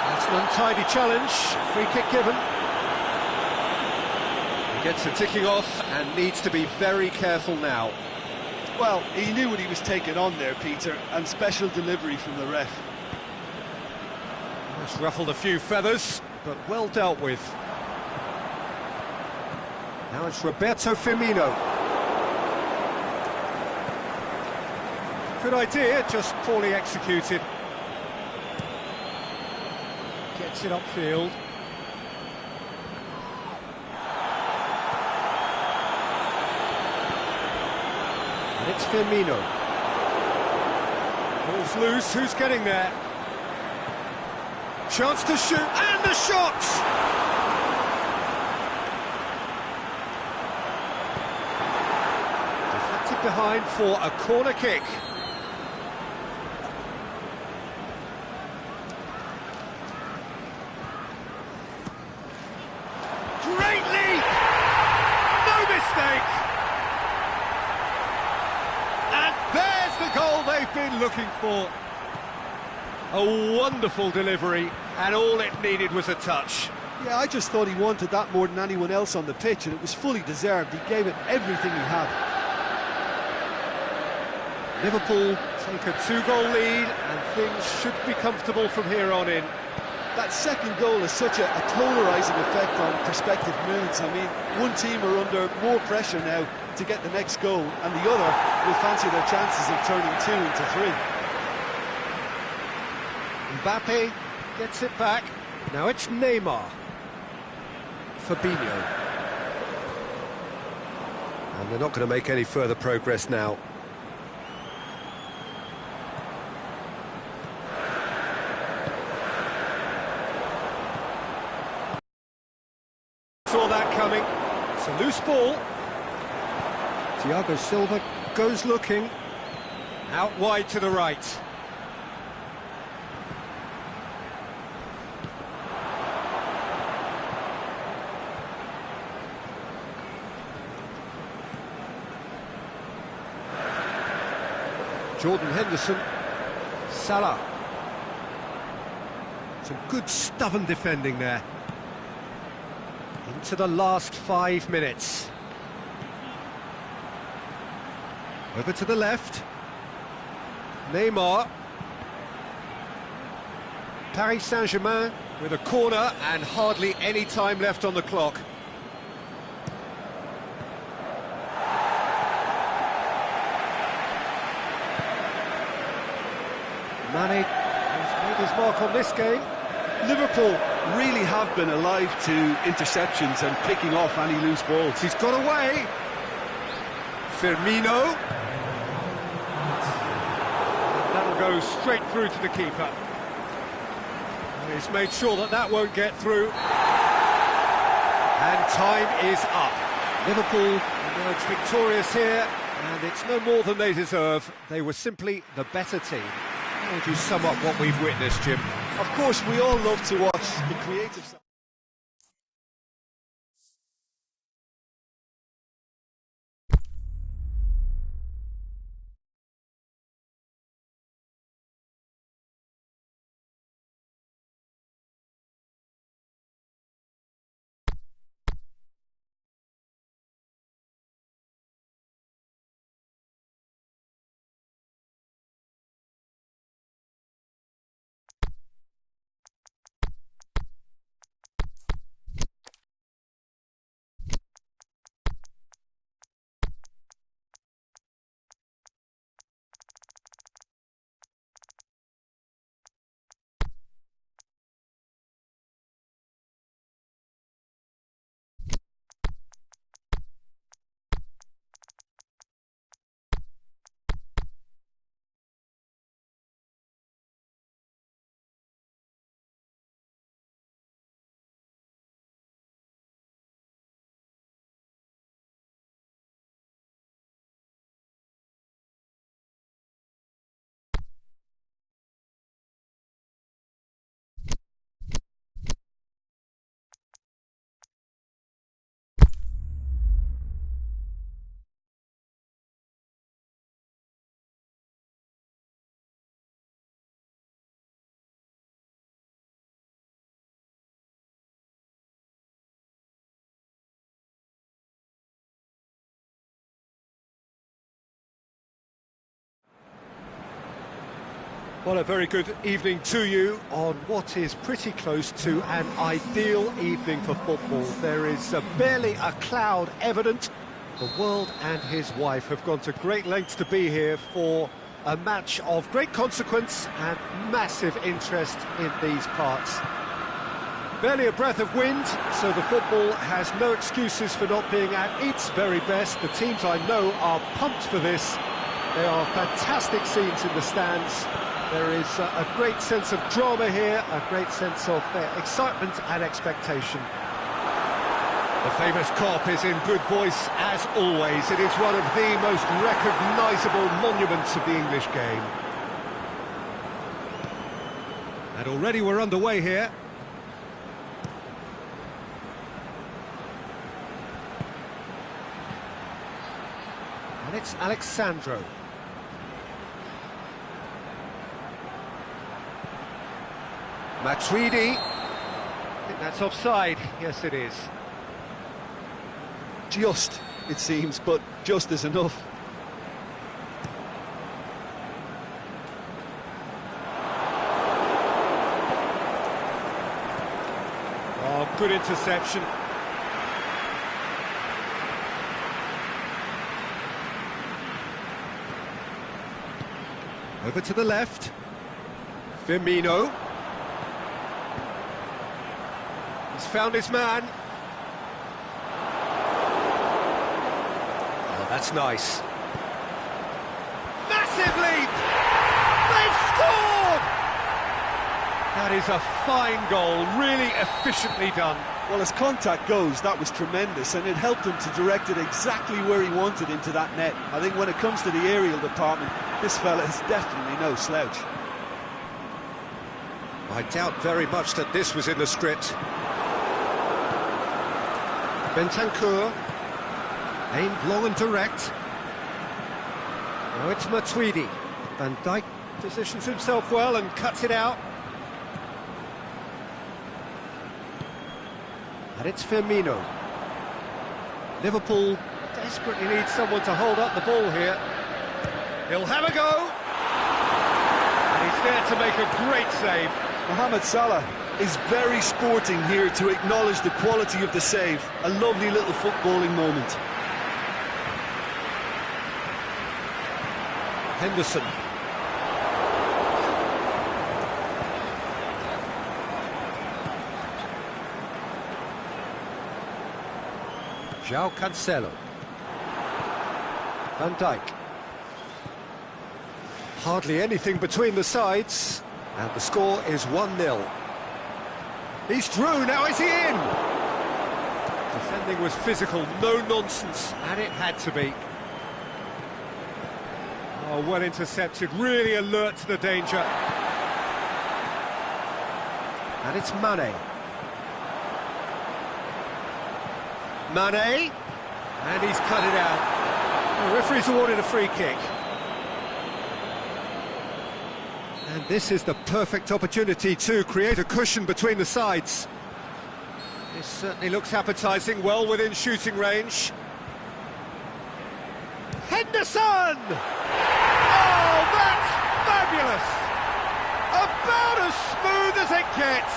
That's an untidy challenge. Free kick given. He gets it ticking off and needs to be very careful now. Well, he knew what he was taking on there, Peter, and special delivery from the ref. It's ruffled a few feathers, but well dealt with. Now it's Roberto Firmino. Good idea, just poorly executed. Gets it upfield. And it's Firmino. Ball's loose, who's getting there? Chance to shoot, and the shot! Deflected behind for a corner kick. Great leap! No mistake! And there's the goal they've been looking for. A wonderful delivery, and all it needed was a touch. Yeah, I just thought he wanted that more than anyone else on the pitch, and it was fully deserved. He gave it everything he had. Liverpool take a 2-goal lead, and things should be comfortable from here on in. That second goal has such a polarising effect on prospective moods. I mean, one team are under more pressure now to get the next goal, and the other will fancy their chances of turning 2 into 3. Mbappe gets it back. Now it's Neymar. Fabinho. And they're not going to make any further progress now. Saw that coming. It's a loose ball. Thiago Silva goes looking. Out wide to the right. Jordan Henderson. Salah. Some good stubborn defending there. Into the last 5 minutes. Over to the left. Neymar. Paris Saint-Germain with a corner and hardly any time left on the clock. Mane has made his mark on this game. Liverpool really have been alive to interceptions and picking off any loose balls. He's got away. Firmino. That'll go straight through to the keeper. He's made sure that that won't get through. And time is up. Liverpool emerge victorious here, and it's no more than they deserve. They were simply the better team. How would you sum up what we've witnessed, Jim? Of course, we all love to watch the creative side. Well, a very good evening to you on what is pretty close to an ideal evening for football. There is barely a cloud evident. The world and his wife have gone to great lengths to be here for a match of great consequence and massive interest in these parts. Barely a breath of wind, so the football has no excuses for not being at its very best. The teams I know are pumped for this. There are fantastic scenes in the stands. There is a great sense of drama here, a great sense of excitement and expectation. The famous Kop is in good voice as always. It is one of the most recognisable monuments of the English game. And already we're underway here. And it's Alexandro. Matuidi. I think that's offside. Yes, it is. Just, it seems, but just is enough. Oh, good interception. Over to the left. Firmino. He's found his man. Oh, that's nice. Massive leap! They've scored! That is a fine goal, really efficiently done. Well, as contact goes, that was tremendous, and it helped him to direct it exactly where he wanted into that net. I think when it comes to the aerial department, this fella is definitely no slouch. I doubt very much that this was in the script. Bentancur, aimed long and direct. Now it's Matuidi. Van Dijk positions himself well and cuts it out. And it's Firmino. Liverpool desperately needs someone to hold up the ball here. He'll have a go. And he's there to make a great save. Mohamed Salah is very sporting here to acknowledge the quality of the save. A lovely little footballing moment. Henderson. João Cancelo. Van Dijk. Hardly anything between the sides, and the score is 1-0. He's through, now is he in? Defending was physical, no nonsense, and it had to be. Oh, well intercepted, really alert to the danger. And it's Mane. Mane, and he's cut it out. The referee's awarded a free kick. And this is the perfect opportunity to create a cushion between the sides. This certainly looks appetising, well within shooting range. Henderson! Oh, that's fabulous! About as smooth as it gets.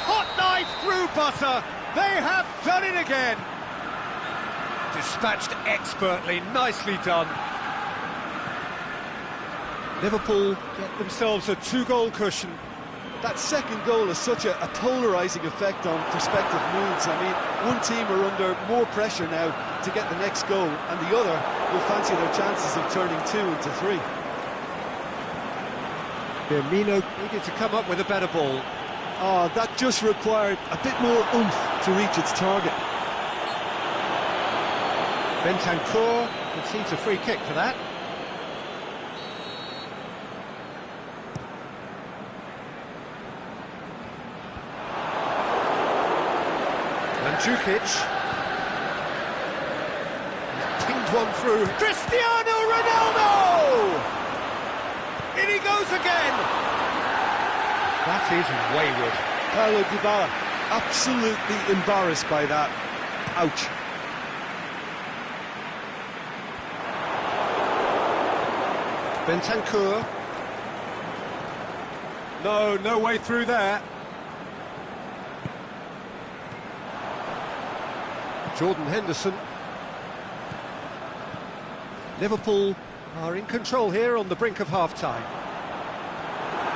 Hot knife through butter. They have done it again. Dispatched expertly, nicely done. Liverpool get themselves a 2-goal cushion. That second goal has such a polarising effect on prospective moods. I mean, one team are under more pressure now to get the next goal, and the other will fancy their chances of turning 2 into 3. Firmino needed to come up with a better ball. Oh, that just required a bit more oomph to reach its target. Bentancur concedes a free kick for that. Mandzukic. He's pinged one through. Cristiano Ronaldo! In he goes again! That is wayward. Paulo Dybala, absolutely embarrassed by that. Ouch. Bentancur. No way through there. Jordan Henderson. Liverpool are in control here on the brink of half-time.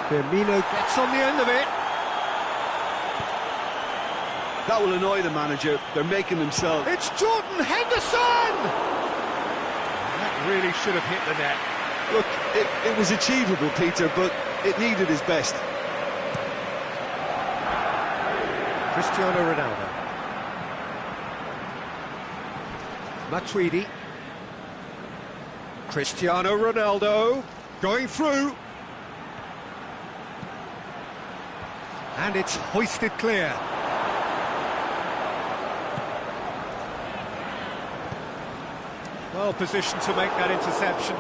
Firmino gets on the end of it. That will annoy the manager. They're making themselves. It's Jordan Henderson! That really should have hit the net. Look, it was achievable, Peter, but it needed his best. Cristiano Ronaldo. Matuidi. Cristiano Ronaldo going through. And it's hoisted clear. Well positioned to make that interception.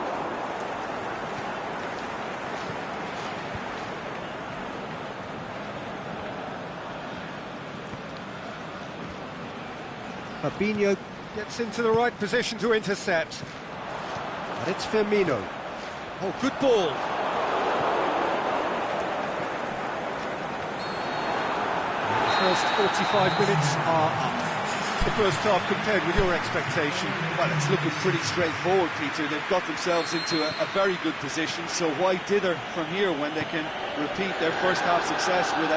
Fabinho gets into the right position to intercept. And it's Firmino. Oh, good ball. And the first 45 minutes are up. the first half compared with your expectation? Well, it's looking pretty straightforward, Peter. They've got themselves into a very good position, so why dither from here when they can repeat their first half success with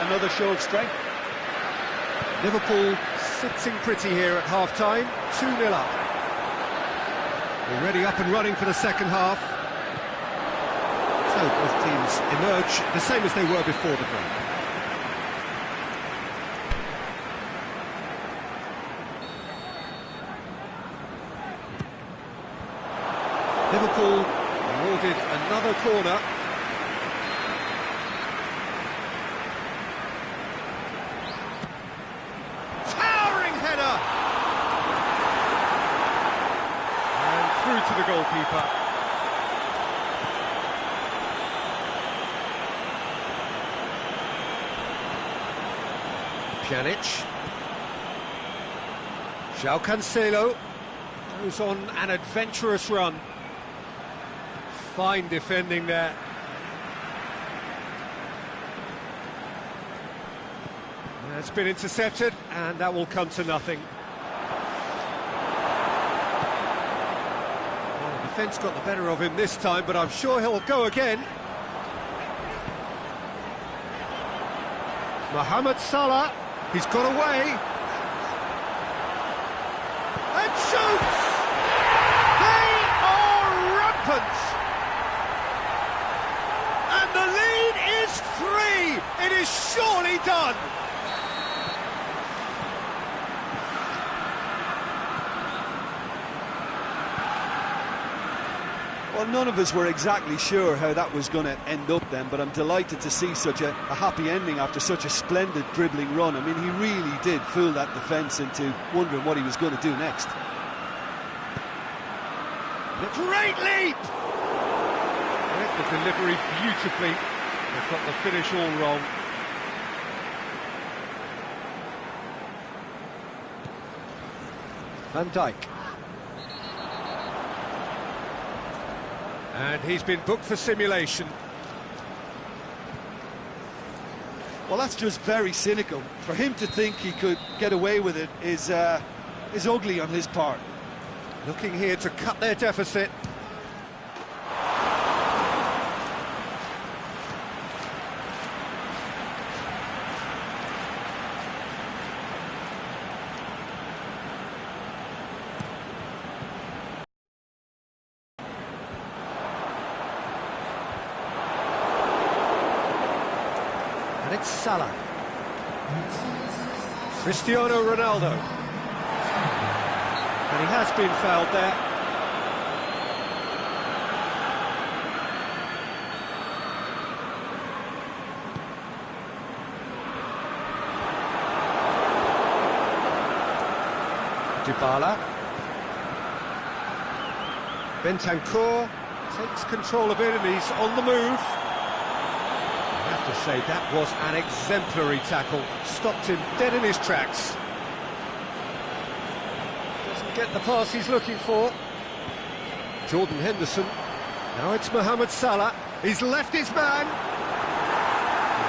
another show of strength? Liverpool sitting pretty here at half-time, 2-0 up. Already up and running for the second half. So both teams emerge the same as they were before the break. Liverpool awarded another corner. Towering header! And through to the goalkeeper. Pjanic. João Cancelo goes on an adventurous run. Fine defending there. It's been intercepted, and that will come to nothing. Well, the defence got the better of him this time, but I'm sure he'll go again. Mohamed Salah, he's got away. And shoots! They are rampant! The lead is 3! It is surely done! Well, none of us were exactly sure how that was going to end up then, but I'm delighted to see such a happy ending after such a splendid dribbling run. I mean, he really did fool that defence into wondering what he was going to do next. A great leap! The delivery beautifully. They've got the finish all wrong. Van Dijk. And he's been booked for simulation. Well, that's just very cynical. For him to think he could get away with it is ugly on his part. Looking here to cut their deficit. And it's Salah. Cristiano Ronaldo. And he has been fouled there. Dybala. Bentancur takes control of it and he's on the move. I have to say, that was an exemplary tackle. Stopped him dead in his tracks. Doesn't get the pass he's looking for. Jordan Henderson. Now it's Mohamed Salah. He's left his man.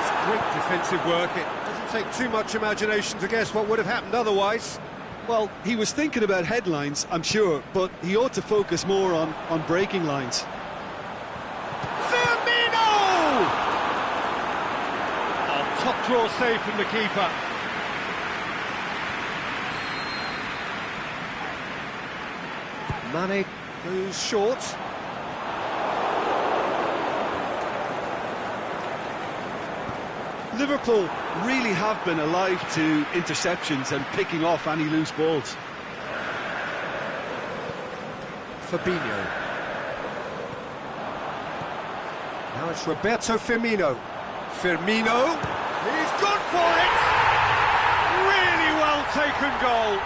It's great defensive work. It doesn't take too much imagination to guess what would have happened otherwise. Well, he was thinking about headlines, I'm sure, but he ought to focus more on breaking lines. Top draw save from the keeper. Mane goes short. Liverpool really have been alive to interceptions and picking off any loose balls. Fabinho. Now it's Roberto Firmino. Firmino, he's gone for it! Really well taken goal.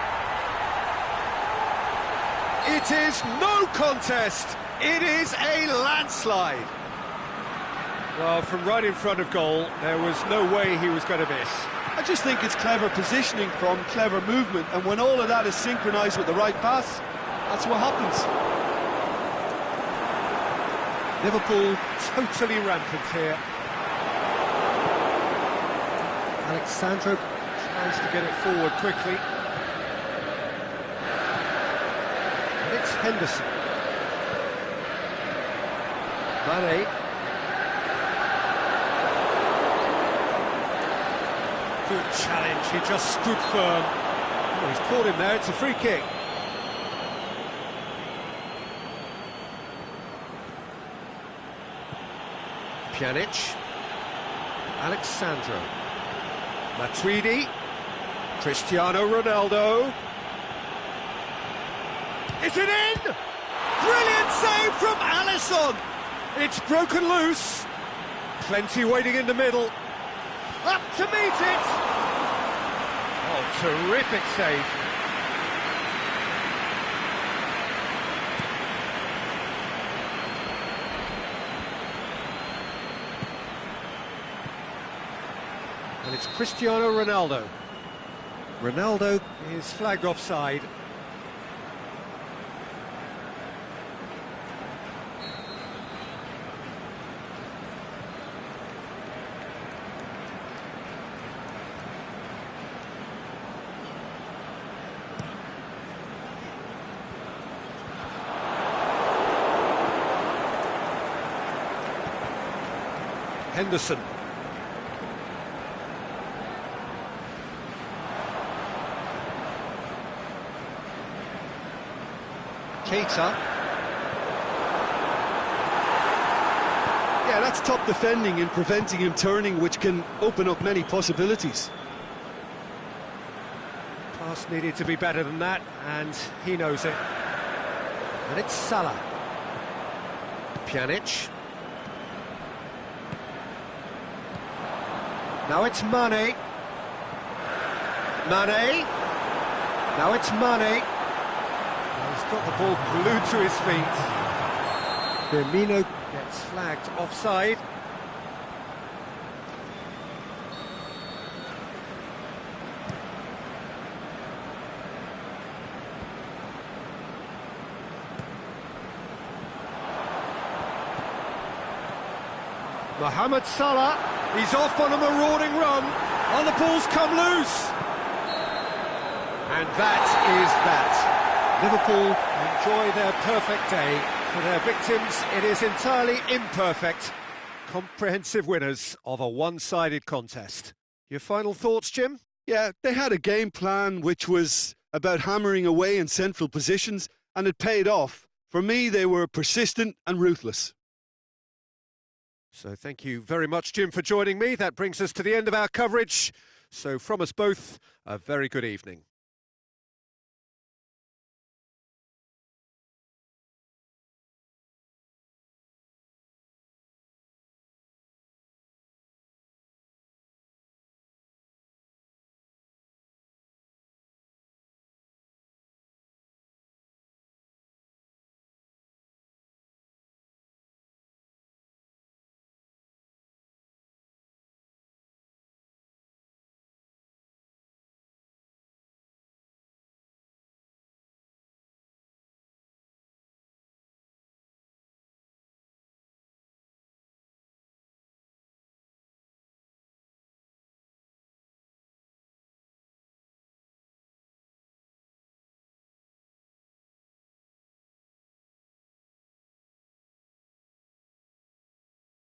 It is no contest, it is a landslide. Well, from right in front of goal, there was no way he was going to miss. I just think it's clever positioning from clever movement, and when all of that is synchronised with the right pass, that's what happens. Liverpool totally rampant here. Alexandro tries to get it forward quickly. Henderson. Mane. Good challenge, he just stood firm. Oh, he's caught him there, it's a free kick. Pjanic. Alexandro. Matuidi. Cristiano Ronaldo. Is it in? Brilliant save from Alisson. It's broken loose. Plenty waiting in the middle. Up to meet it. Oh, terrific save. And it's Cristiano Ronaldo. Ronaldo is flagged offside. Henderson. Keita. Yeah, that's top defending and preventing him turning, which can open up many possibilities. Pass needed to be better than that, and he knows it. And it's Salah. Pjanic. Now it's Mane. Mane. Now it's Mane. He's got the ball glued to his feet. Firmino gets flagged offside. Mohamed Salah, he's off on a marauding run, and the ball's come loose. And that is that. Liverpool enjoy their perfect day. For their victims, it is entirely imperfect. Comprehensive winners of a one-sided contest. Your final thoughts, Jim? Yeah, they had a game plan which was about hammering away in central positions, and it paid off. For me, they were persistent and ruthless. So thank you very much, Jim, for joining me. That brings us to the end of our coverage. So from us both, a very good evening.